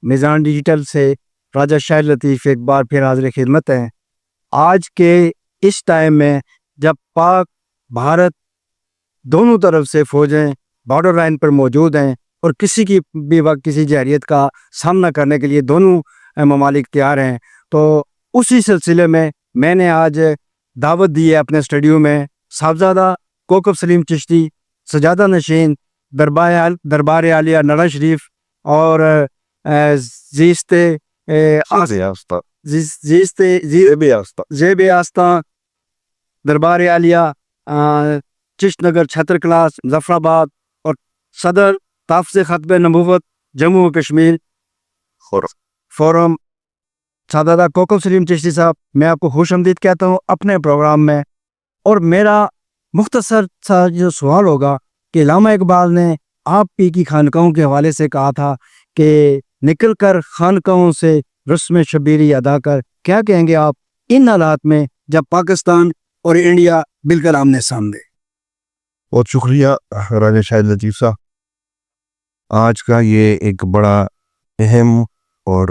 میزان ڈیجیٹل سے راجہ شاہر لطیف ایک بار پھر حاضر خدمت ہیں۔ آج کے اس ٹائم میں جب پاک بھارت دونوں طرف سے فوجیں بارڈر لائن پر موجود ہیں اور کسی کی بھی وقت کسی جہریت کا سامنا کرنے کے لیے دونوں ممالک تیار ہیں، تو اسی سلسلے میں نے آج دعوت دی ہے اپنے اسٹوڈیو میں صاحبزادہ کوکب سلیم چشتی، سجادہ نشین دربار عالیہ نڑا شریف اور زیب آستہ دربار عالیہ چشت نگر چھتر کلاس مظفر آباد اور صدر تحفظ ختم نبوت جموں و کشمیر فورم سعادہ کوکب سلیم چشتی صاحب، میں آپ کو خوش آمدید کہتا ہوں اپنے پروگرام میں۔ اور میرا مختصر سا جو سوال ہوگا کہ علامہ اقبال نے آپ ہی کی خانقاہوں کے حوالے سے کہا تھا کہ نکل کر خانقاہوں سے رسم شبیری ادا کر، کیا کہیں گے آپ ان حالات میں جب پاکستان اور انڈیا بالکل آمنے سامنے؟ بہت شکریہ راجہ شاہر لطیف صاحب۔ آج کا یہ ایک بڑا اہم اور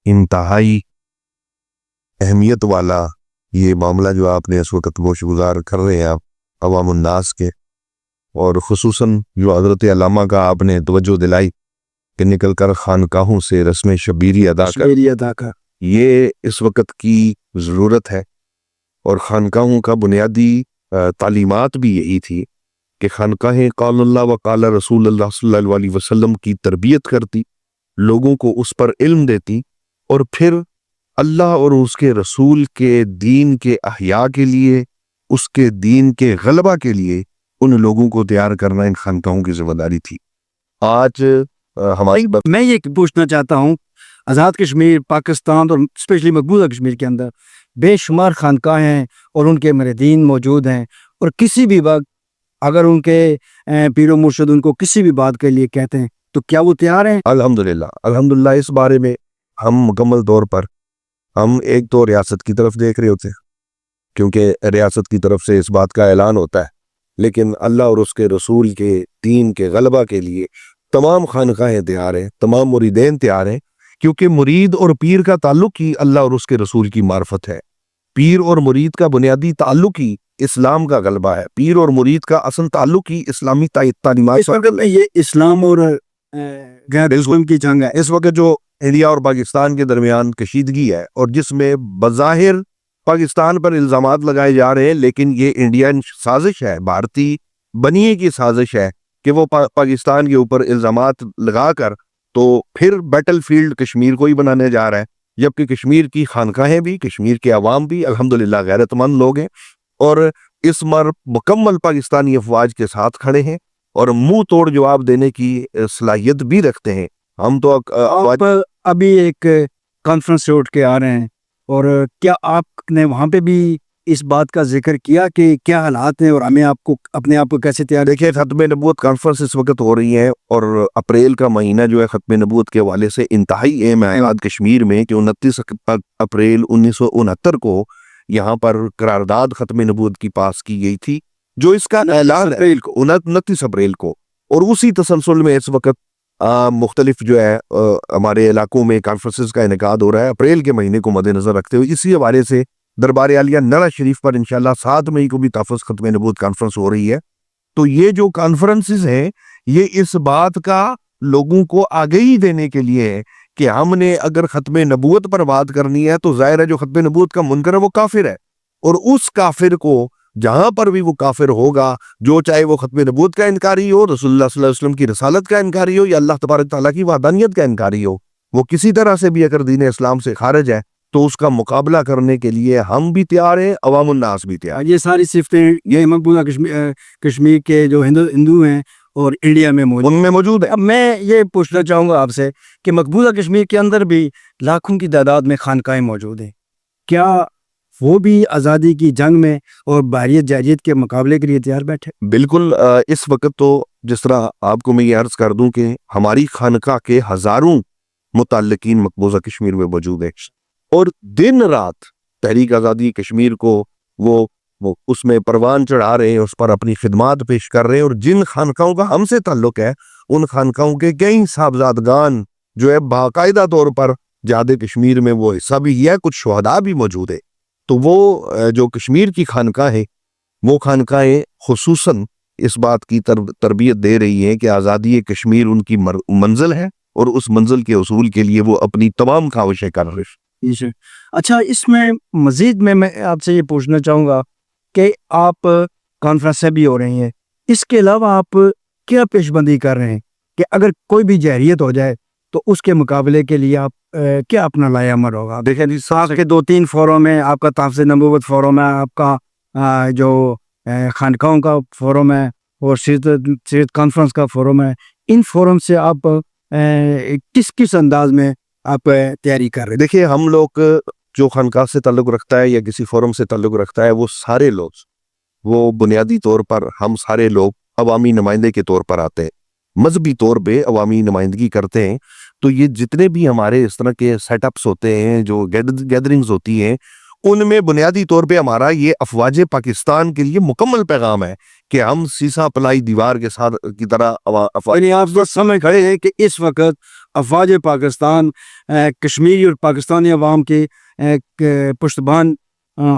انتہائی اہمیت والا یہ معاملہ جو آپ نے اس وقت گوش گزار کر رہے ہیں آپ عوام الناس کے، اور خصوصاً جو حضرت علامہ کا آپ نے توجہ دلائی کہ نکل کر خانقاہوں سے رسم شبیری ادا کر، یہ اس وقت کی ضرورت ہے۔ اور خانقاہوں کا بنیادی تعلیمات بھی یہی تھی کہ خانقاہیں قال اللہ و قال رسول اللہ صلی اللہ علیہ وسلم کی تربیت کرتی، لوگوں کو اس پر علم دیتی، اور پھر اللہ اور اس کے رسول کے دین کے احیاء کے لیے، اس کے دین کے غلبہ کے لیے ان لوگوں کو تیار کرنا ان خانقاہوں کی ذمہ داری تھی۔ آج ہماری میں یہ پوچھنا چاہتا ہوں، آزاد کشمیر پاکستان اور اسپیشلی مقبوضہ کشمیر کے اندر بے شمار خانقاہیں ہیں اور ان کے مریدین موجود ہیں، اور کسی بھی وقت اگر ان کے پیر و مرشد ان کو کسی بھی بات کے لیے کہتے ہیں تو کیا وہ تیار ہیں؟ الحمدللہ اس بارے میں ہم مکمل طور پر ہم ایک تو ریاست کی طرف دیکھ رہے ہوتے ہیں، کیونکہ ریاست کی طرف سے اس بات کا اعلان ہوتا ہے، لیکن اللہ اور اس کے رسول کے دین کے غلبہ کے لیے تمام خانقاہیں تیار ہیں، تمام مریدین تیار ہیں، کیونکہ مرید اور پیر کا تعلق ہی اللہ اور اس کے رسول کی معرفت ہے۔ پیر اور مرید کا بنیادی تعلق ہی اسلام کا غلبہ ہے، پیر اور مرید کا اصل تعلق ہی اسلامی تعلیمات۔ اس وقت میں یہ اسلام اور غیر اسلام کی جنگ ہے اس وقت جو انڈیا اور پاکستان کے درمیان کشیدگی ہے، اور جس میں بظاہر پاکستان پر الزامات لگائے جا رہے ہیں، لیکن یہ انڈین سازش ہے، بھارتی بنیے کی سازش ہے کہ وہ پاکستان کے اوپر الزامات لگا کر تو پھر بیٹل فیلڈ کشمیر کو ہی بنانے جا رہا ہے، جبکہ کشمیر کی خانقاہیں بھی، کشمیر کے عوام بھی الحمدللہ غیرت مند لوگ ہیں، اور اس مکمل پاکستانی افواج کے ساتھ کھڑے ہیں اور منہ توڑ جواب دینے کی صلاحیت بھی رکھتے ہیں۔ ہم تو آپ ابھی ایک کانفرنس سے اٹھ کے آ رہے ہیں، اور کیا آپ نے وہاں پہ بھی اس بات کا ذکر کیا کہ کیا حالات ہیں اور ہمیں اپنے آپ کو کیسے تیار؟ دیکھیں، ختم نبوت کانفرنس اس وقت ہو رہی ہے، اور اپریل کا مہینہ جو ہے ختم نبوت کے حوالے سے انتہائی اہم ہے آزاد کشمیر میں، کہ 29 اپریل 1969 کو یہاں پر قرارداد ختم نبوت کی پاس کی گئی تھی، جو اس کا اعلان 29 اپریل کو، اور اسی تسلسل میں اس وقت مختلف جو ہے ہمارے علاقوں میں کانفرنسز کا انعقاد ہو رہا ہے اپریل کے مہینے کو مد نظر رکھتے ہوئے۔ اسی حوالے سے دربار عالیہ نڑا شریف پر انشاءاللہ 7 مئی کو بھی تحفظ ختم نبوت کانفرنس ہو رہی ہے۔ تو یہ جو کانفرنسز ہیں، یہ اس بات کا لوگوں کو آگہی دینے کے لیے ہے کہ ہم نے اگر ختم نبوت پر بات کرنی ہے تو ظاہر ہے جو ختم نبوت کا منکر ہے وہ کافر ہے، اور اس کافر کو جہاں پر بھی وہ کافر ہوگا، جو چاہے وہ ختم نبوت کا انکاری ہو، رسول اللہ صلی اللہ علیہ وسلم کی رسالت کا انکاری ہو، یا اللہ تبارک تعالیٰ کی وحدانیت کا انکاری ہو، وہ کسی طرح سے بھی اگر دین اسلام سے خارج ہے تو اس کا مقابلہ کرنے کے لیے ہم بھی تیار ہیں، عوام الناس بھی تیار۔ یہ ساری صفتیں یہ مقبوضہ کشمیر کے جو ہندو ہیں اور انڈیا میں موجود، ان میں موجود ہے۔ اب میں یہ پوچھنا چاہوں گا آپ سے کہ مقبوضہ کشمیر کے اندر بھی لاکھوں کی تعداد میں خانقاہیں موجود ہیں، کیا وہ بھی آزادی کی جنگ میں اور بحریت جارحیت کے مقابلے کے لیے تیار بیٹھے؟ بالکل، اس وقت تو جس طرح آپ کو میں یہ عرض کر دوں کہ ہماری خانقاہ کے ہزاروں متعلقین مقبوضہ کشمیر میں موجود ہیں، اور دن رات تحریک آزادی کشمیر کو وہ اس میں پروان چڑھا رہے ہیں، اس پر اپنی خدمات پیش کر رہے ہیں، اور جن خانقاہوں کا ہم سے تعلق ہے ان خانقاہوں کے کئی صاحبزادگان جو ہے باقاعدہ طور پر جہاد کشمیر میں وہ حصہ بھی ہے, کچھ شہداء بھی موجود ہے. تو وہ جو کشمیر کی خانقاہ ہے وہ خانقاہیں خصوصاً اس بات کی تربیت دے رہی ہیں کہ آزادی کشمیر ان کی منزل ہے, اور اس منزل کے حصول کے لیے وہ اپنی تمام کاوشیں کر رہے ہیں. اچھا, اس میں مزید میں آپ سے یہ پوچھنا چاہوں گا کہ آپ کانفرنس سے بھی ہو رہی ہیں, اس کے علاوہ آپ کیا پیش بندی کر رہے ہیں کہ اگر کوئی بھی جہریت ہو جائے تو اس کے مقابلے کے لیے آپ کیا اپنا لائحہ عمل ہوگا؟ دیکھیں جی, ساتھ کے 2-3 فورم ہے, آپ کا تحفظ نبوت فورم ہے, آپ کا جو خانقاہوں کا فورم ہے, اور سیرت کانفرنس کا فورم ہے. ان فورم سے آپ کس انداز میں آپ تیاری کر رہے ہیں؟ دیکھیے, ہم لوگ جو خانقاہ سے تعلق رکھتا ہے یا کسی فورم سے تعلق رکھتا ہے, وہ سارے لوگ, وہ بنیادی طور پر ہم سارے لوگ عوامی نمائندے کے طور پر آتے ہیں, مذہبی طور پہ عوامی نمائندگی کرتے ہیں. تو یہ جتنے بھی ہمارے اس طرح کے سیٹ اپس ہوتے ہیں, جو گیدرنگز ہوتی ہیں, ان میں بنیادی طور پہ ہمارا یہ افواج پاکستان کے لیے مکمل پیغام ہے کہ ہم سیسا پلائی دیوار کے ساتھ کی طرح یعنی آپ بس سمجھ کھڑے ہیں کہ اس وقت افواج پاکستان کشمیری اور پاکستانی عوام کے پشتبان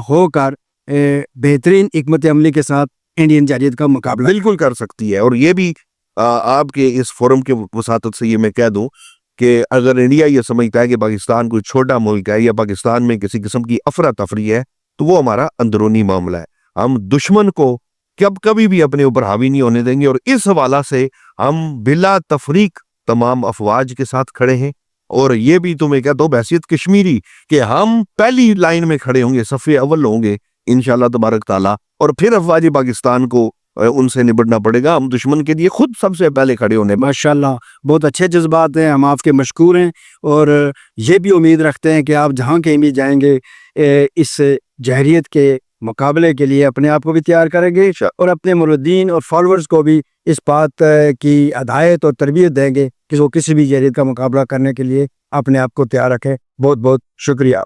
ہو کر بہترین حکمت عملی کے ساتھ انڈین جہریت کا مقابلہ بالکل کر سکتی ہے. اور یہ بھی آپ کے اس فورم کے وساطت سے یہ میں کہہ دوں کہ اگر انڈیا یہ سمجھتا ہے کہ پاکستان کوئی چھوٹا ملک ہے یا پاکستان میں کسی قسم کی افراتفری ہے, تو وہ ہمارا اندرونی معاملہ ہے. ہم دشمن کو کبھی بھی اپنے اوپر حاوی نہیں ہونے دیں گے, اور اس حوالہ سے ہم بلا تفریق تمام افواج کے ساتھ کھڑے ہیں. اور یہ بھی تمہیں کہتا ہوں بحیثیت کشمیری کہ ہم پہلی لائن میں کھڑے ہوں گے, صفے اول ہوں گے انشاءاللہ تبارک تعالیٰ, اور پھر افواج پاکستان کو ان سے نبٹنا پڑے گا. ہم دشمن کے لیے خود سب سے پہلے کھڑے ہونے. ماشاءاللہ, بہت اچھے جذبات ہیں, ہم آپ کے مشکور ہیں, اور یہ بھی امید رکھتے ہیں کہ آپ جہاں کہیں بھی جائیں گے اس جہریت کے مقابلے کے لیے اپنے آپ کو بھی تیار کریں گے, اور اپنے مریدین اور فالورز کو بھی اس بات کی ہدایت اور تربیت دیں گے کہ وہ کسی بھی جہریت کا مقابلہ کرنے کے لیے اپنے آپ کو تیار رکھیں. بہت بہت شکریہ.